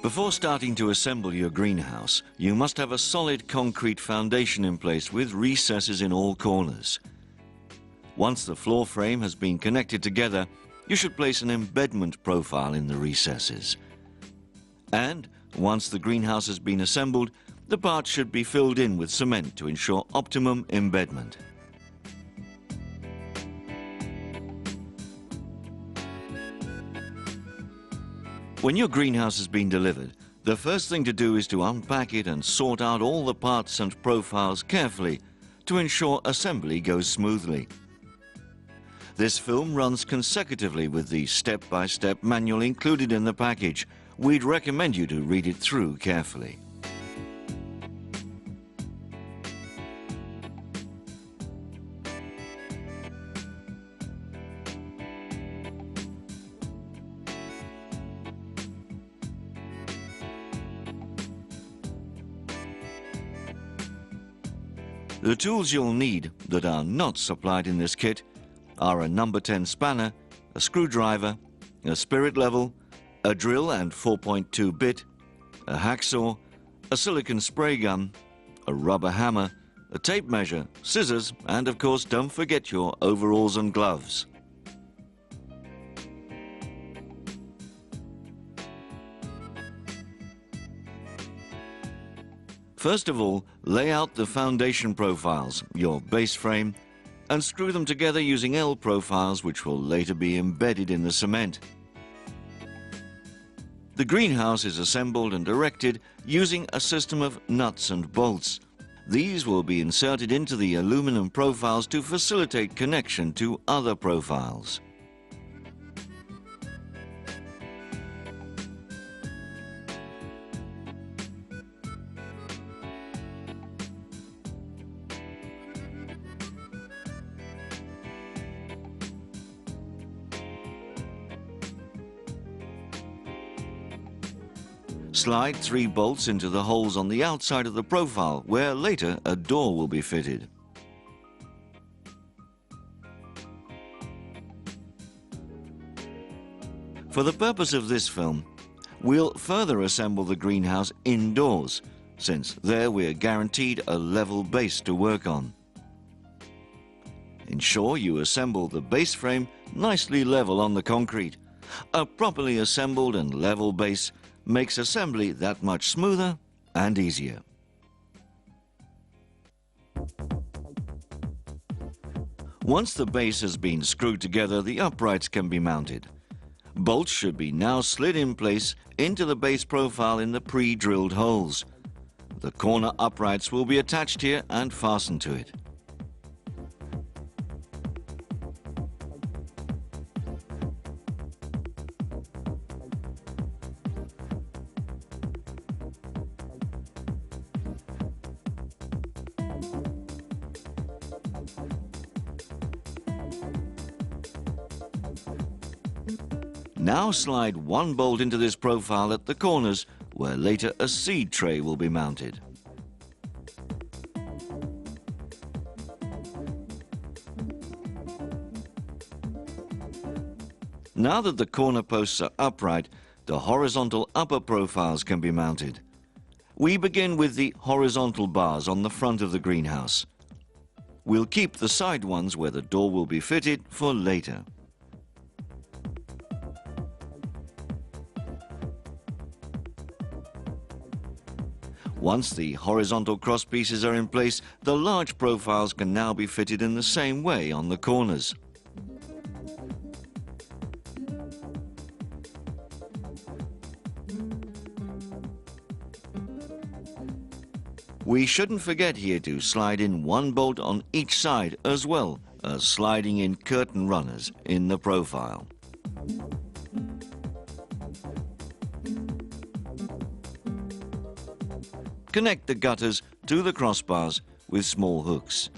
Before starting to assemble your greenhouse, you must have a solid concrete foundation in place with recesses in all corners. Once the floor frame has been connected together, you should place an embedment profile in the recesses. And once the greenhouse has been assembled, the parts should be filled in with cement to ensure optimum embedment. When your greenhouse has been delivered, the first thing to do is to unpack it and sort out all the parts and profiles carefully to ensure assembly goes smoothly. This film runs consecutively with the step-by-step manual included in the package. We'd recommend you to read it through carefully. The tools you'll need that are not supplied in this kit are a number 10 spanner, a screwdriver, a spirit level, a drill and 4.2 bit, a hacksaw, a silicone spray gun, a rubber hammer, a tape measure, scissors, and of course don't forget your overalls and gloves. First of all, lay out the foundation profiles, your base frame, and screw them together using L profiles which will later be embedded in the cement. The greenhouse is assembled and erected using a system of nuts and bolts. These will be inserted into the aluminum profiles to facilitate connection to other profiles. Slide 3 bolts into the holes on the outside of the profile, where later a door will be fitted. For the purpose of this film, we'll further assemble the greenhouse indoors, since there we're guaranteed a level base to work on. Ensure you assemble the base frame nicely level on the concrete. A properly assembled and level base makes assembly that much smoother and easier. Once the base has been screwed together, the uprights can be mounted. Bolts should be now slid in place into the base profile in the pre-drilled holes. The corner uprights will be attached here and fastened to it. Now slide one bolt into this profile at the corners, where later a seed tray will be mounted. Now that the corner posts are upright, the horizontal upper profiles can be mounted. We begin with the horizontal bars on the front of the greenhouse. We'll keep the side ones where the door will be fitted for later. Once the horizontal cross pieces are in place, the large profiles can now be fitted in the same way on the corners. We shouldn't forget here to slide in one bolt on each side as well as sliding in curtain runners in the profile. Connect the gutters to the crossbars with small hooks.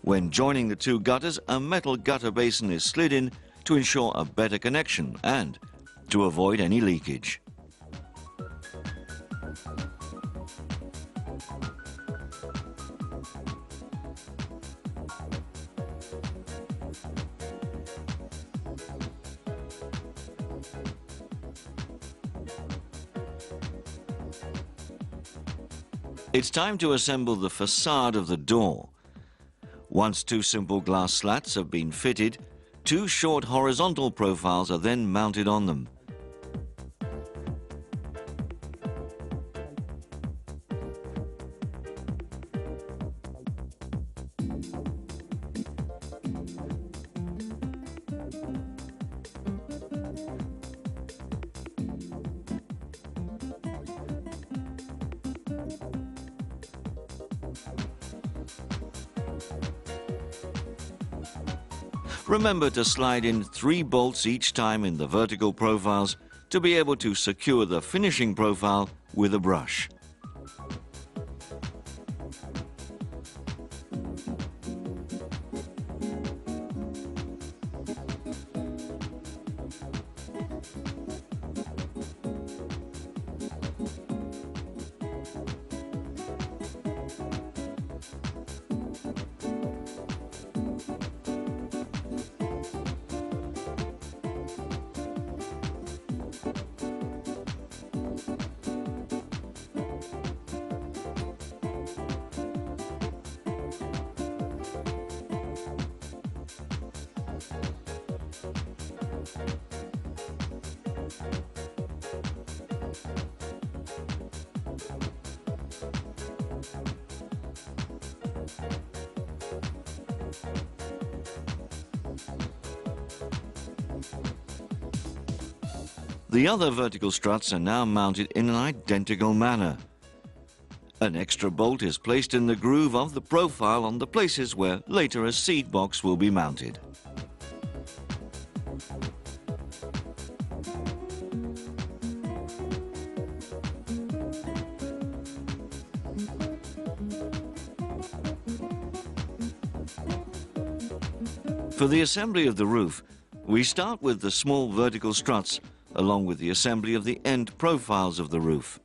When joining the two gutters, a metal gutter basin is slid in to ensure a better connection and to avoid any leakage. It's time to assemble the facade of the door. Once two simple glass slats have been fitted, two short horizontal profiles are then mounted on them. Remember to slide in 3 bolts each time in the vertical profiles to be able to secure the finishing profile with a brush. The other vertical struts are now mounted in an identical manner. An extra bolt is placed in the groove of the profile on the places where later a seat box will be mounted. For the assembly of the roof, we start with the small vertical struts along with the assembly of the end profiles of the roof.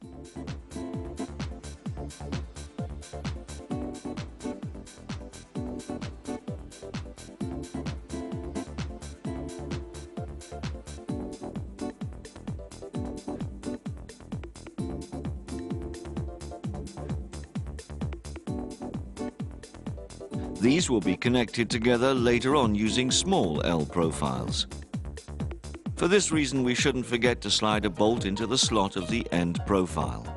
These will be connected together later on using small L profiles. For this reason, we shouldn't forget to slide a bolt into the slot of the end profile.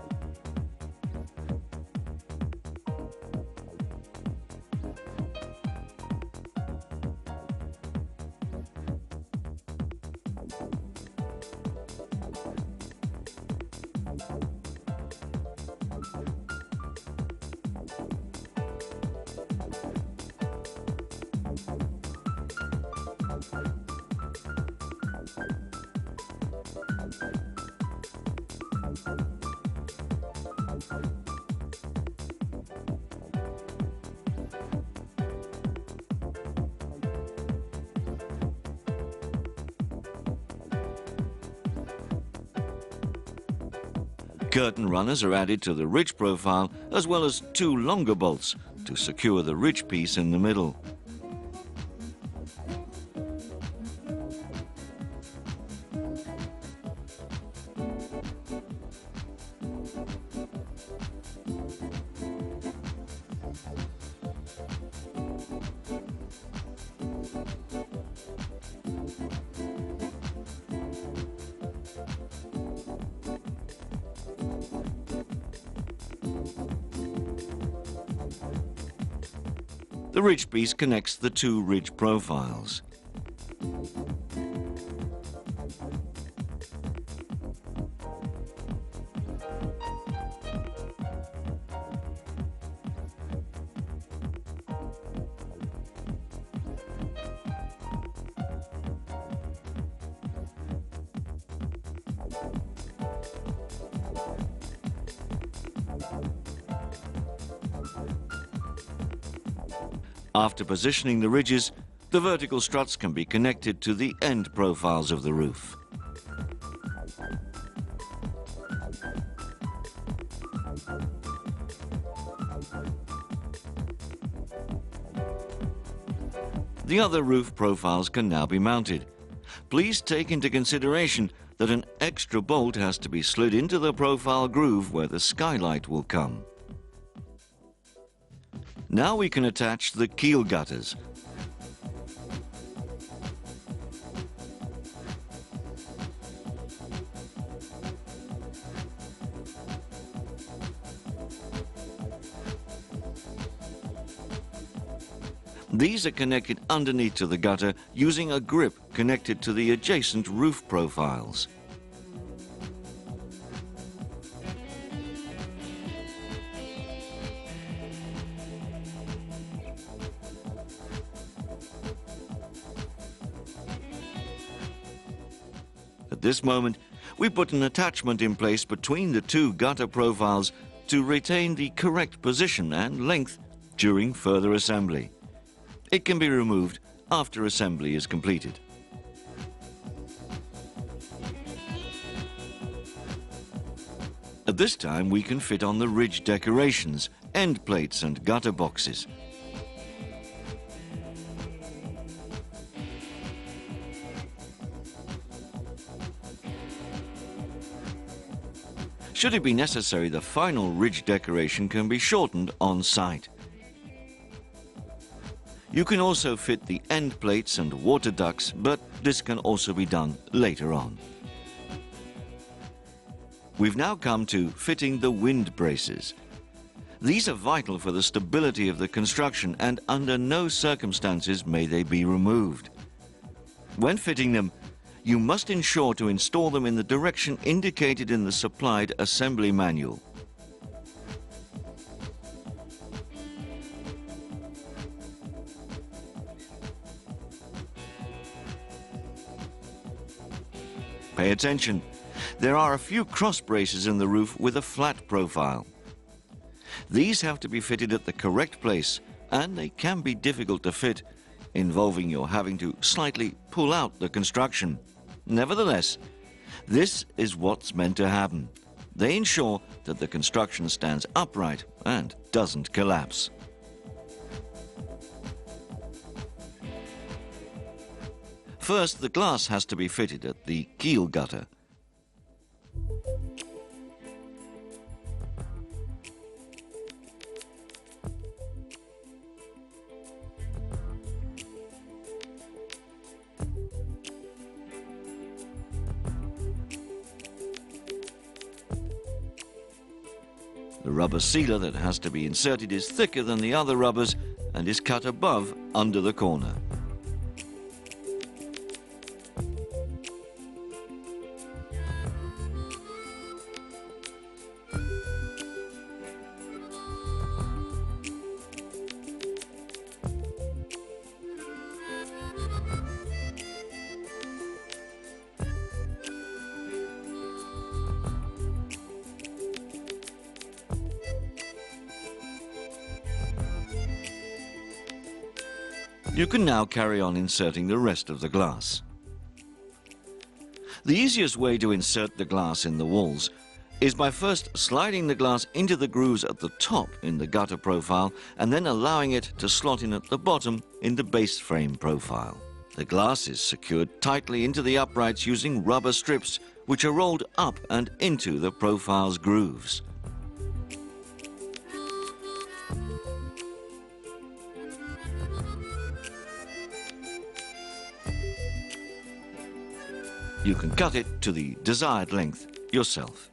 Curtain runners are added to the ridge profile, as well as 2 longer bolts to secure the ridge piece in the middle. The ridge piece connects the 2 ridge profiles. After positioning the ridges, the vertical struts can be connected to the end profiles of the roof. The other roof profiles can now be mounted. Please take into consideration that an extra bolt has to be slid into the profile groove where the skylight will come. Now we can attach the keel gutters. These are connected underneath to the gutter using a grip connected to the adjacent roof profiles. At this moment, we put an attachment in place between the two gutter profiles to retain the correct position and length during further assembly. It can be removed after assembly is completed. At this time, we can fit on the ridge decorations, end plates and gutter boxes. Should it be necessary, the final ridge decoration can be shortened on site. You can also fit the end plates and water ducts, but this can also be done later on. We've now come to fitting the wind braces. These are vital for the stability of the construction, and under no circumstances may they be removed. When fitting them, you must ensure to install them in the direction indicated in the supplied assembly manual. Pay attention. There are a few cross braces in the roof with a flat profile. These have to be fitted at the correct place, and they can be difficult to fit, involving your having to slightly pull out the construction. Nevertheless, this is what's meant to happen. They ensure that the construction stands upright and doesn't collapse. First, the glass has to be fitted at the keel gutter. The rubber sealer that has to be inserted is thicker than the other rubbers and is cut above under the corner. You can now carry on inserting the rest of the glass. The easiest way to insert the glass in the walls is by first sliding the glass into the grooves at the top in the gutter profile and then allowing it to slot in at the bottom in the base frame profile. The glass is secured tightly into the uprights using rubber strips which are rolled up and into the profile's grooves. You can cut it to the desired length yourself.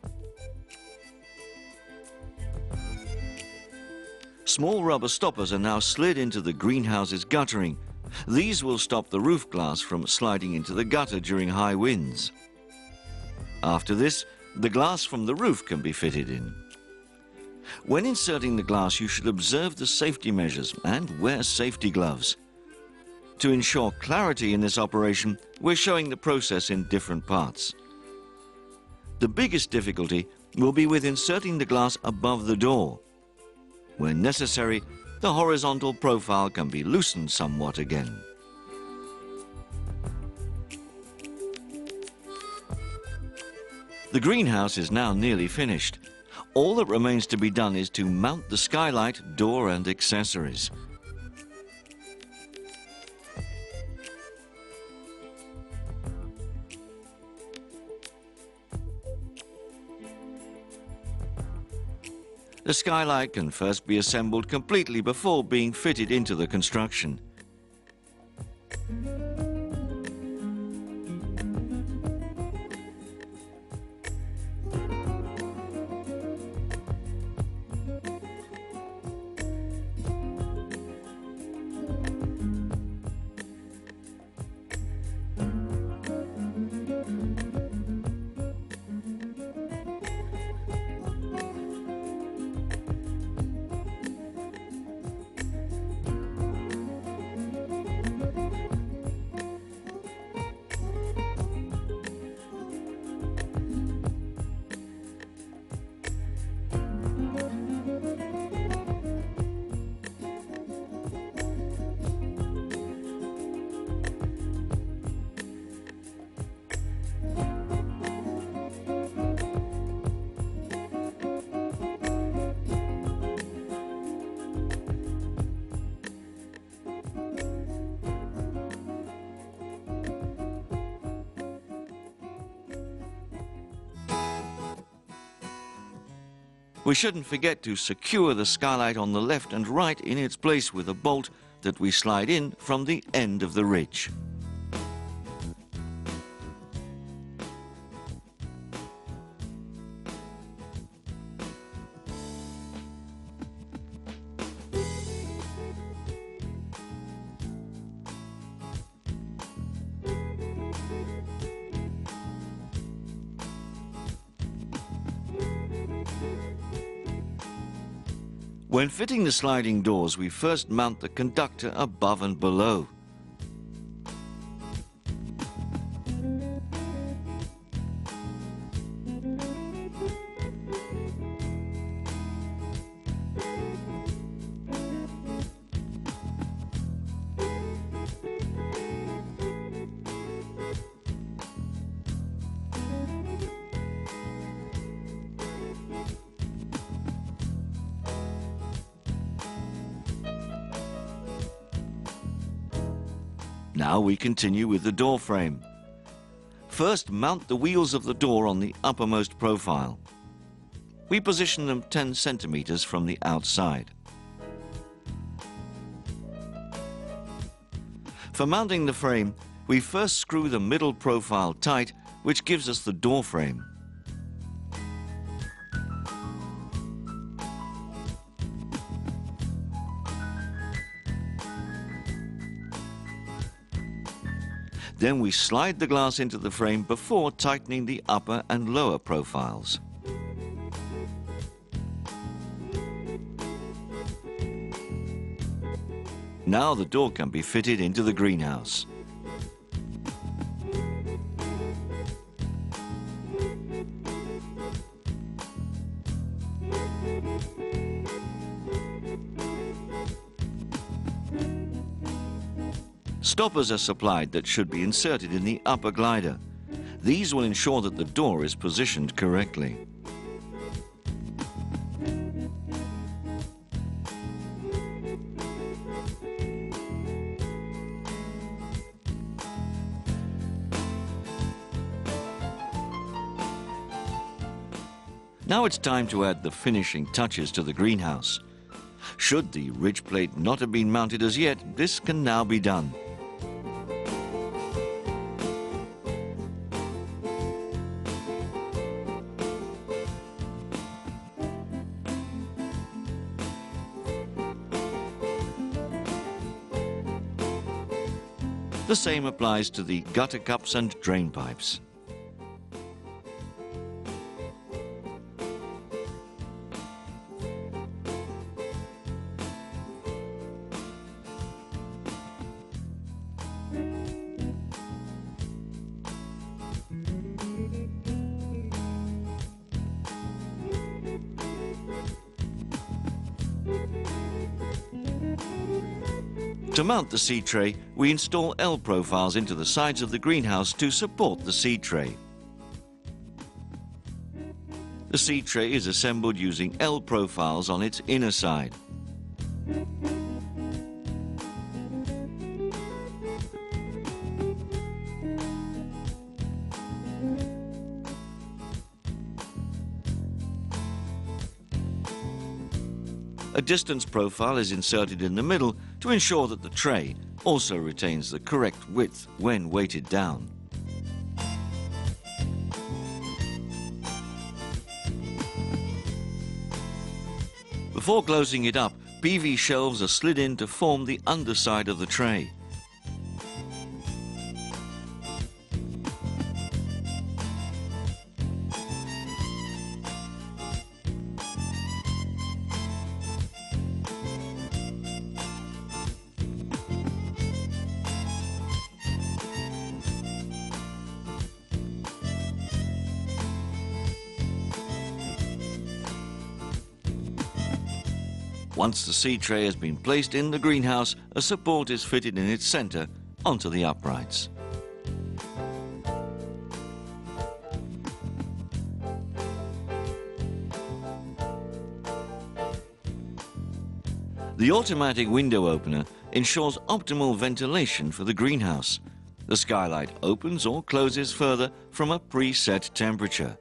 Small rubber stoppers are now slid into the greenhouse's guttering. These will stop the roof glass from sliding into the gutter during high winds. After this, the glass from the roof can be fitted in. When inserting the glass, you should observe the safety measures and wear safety gloves. To ensure clarity in this operation, we're showing the process in different parts. The biggest difficulty will be with inserting the glass above the door. When necessary, the horizontal profile can be loosened somewhat again. The greenhouse is now nearly finished. All that remains to be done is to mount the skylight, door and accessories. The skylight can first be assembled completely before being fitted into the construction. We shouldn't forget to secure the skylight on the left and right in its place with a bolt that we slide in from the end of the ridge. When fitting the sliding doors, we first mount the conductor above and below. Now we continue with the door frame. First, mount the wheels of the door on the uppermost profile. We position them 10 centimeters from the outside. For mounting the frame, we first screw the middle profile tight, which gives us the door frame. Then we slide the glass into the frame before tightening the upper and lower profiles. Now the door can be fitted into the greenhouse. Stoppers are supplied that should be inserted in the upper glider. These will ensure that the door is positioned correctly. Now it's time to add the finishing touches to the greenhouse. Should the ridge plate not have been mounted as yet, this can now be done. The same applies to the gutter cups and drain pipes. To mount the seed tray, we install L profiles into the sides of the greenhouse to support the seed tray. The seed tray is assembled using L profiles on its inner side. A distance profile is inserted in the middle to ensure that the tray also retains the correct width when weighted down. Before closing it up, PV shelves are slid in to form the underside of the tray. Once the seed tray has been placed in the greenhouse, a support is fitted in its center onto the uprights. The automatic window opener ensures optimal ventilation for the greenhouse. The skylight opens or closes further from a preset temperature.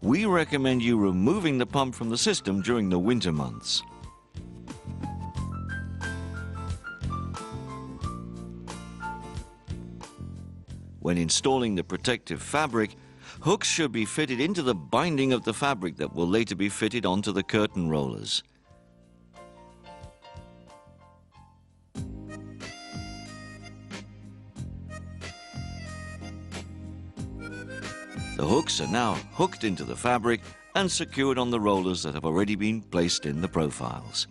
We recommend you removing the pump from the system during the winter months. When installing the protective fabric, hooks should be fitted into the binding of the fabric that will later be fitted onto the curtain rollers. The hooks are now hooked into the fabric and secured on the rollers that have already been placed in the profiles.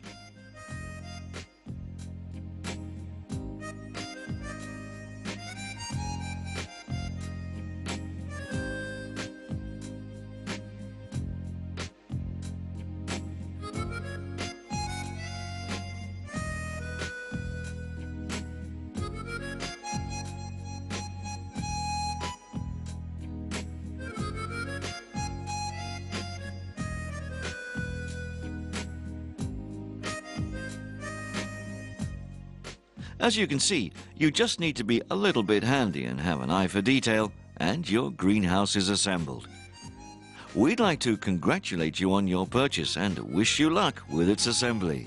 As you can see, you just need to be a little bit handy and have an eye for detail, and your greenhouse is assembled. We'd like to congratulate you on your purchase and wish you luck with its assembly.